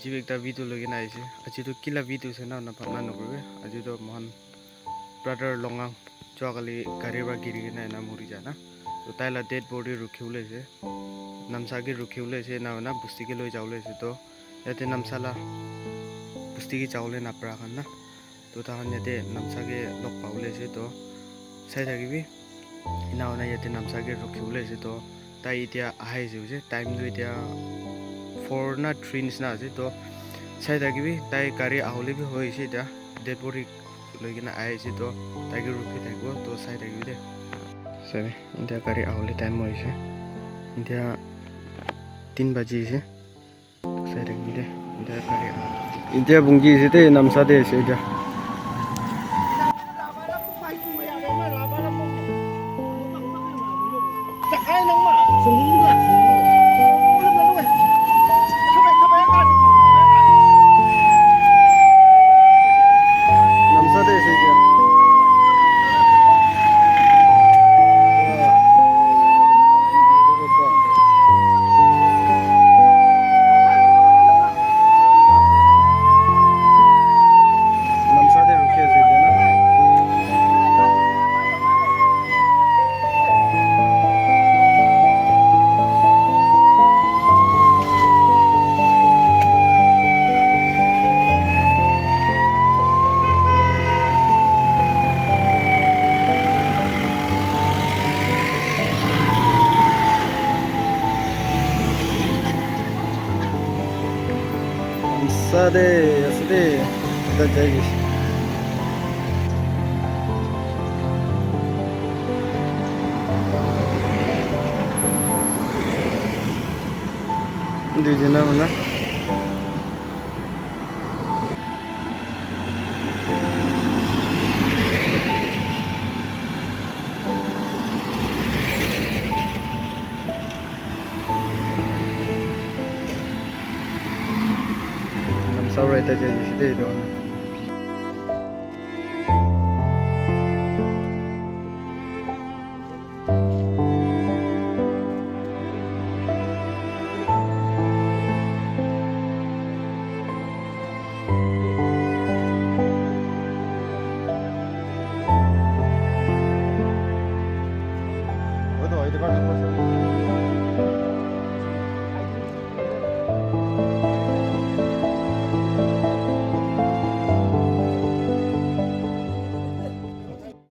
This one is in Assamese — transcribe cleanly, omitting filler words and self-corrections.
আজি একটা ভিডিও লগে না আইছে আজি তো কিলা ভিডিও আছে না না ভাবনা নকরবে আজি তো মহান ব্রাদার লঙ্গাং যোৱাকালি গাড়ীৰ পৰা গিৰি কিনে না মৰি যায় না তো তাইলা ডেড বডি ৰখি ওলাইছে নামচাকে ৰখি ওলাইছে না না বস্তিকে লৈ যাওঁ ওলাইছে তো ইয়াতে নামচালা বস্তিকে যাবলৈ নাপাৰা কাৰণ না তো তাহান ইয়াতে নামচাকে লগ পাব ওলাইছে তো চাই থাকিবি না ইয়াতে নামচাকে ৰখি ওলাইছে তো তাই এতিয়া আহাইছে বুজিছে টাইমটো এতিয়া 4 না 3 নিচিনা আছে তো চাই থাকিবি তাই গাড়ী আহলে হৈছে এতিয়া ডেড বডি লৈ কিনে আহিছে তো তাইকে ৰখি থাকিব তো চাই থাকিবি দে চাই এতিয়া গাড়ী আহলে টাইম হৈছে এতিয়া 3 বাজিছে চাই থাকিবি দে এতিয়া গাড়ী এতিয়া বুংগিছে দে নামচাতে আছে এতিয়া Sade, asli, kita jadi. Di sana mana? Sampai kita jadi situ itu.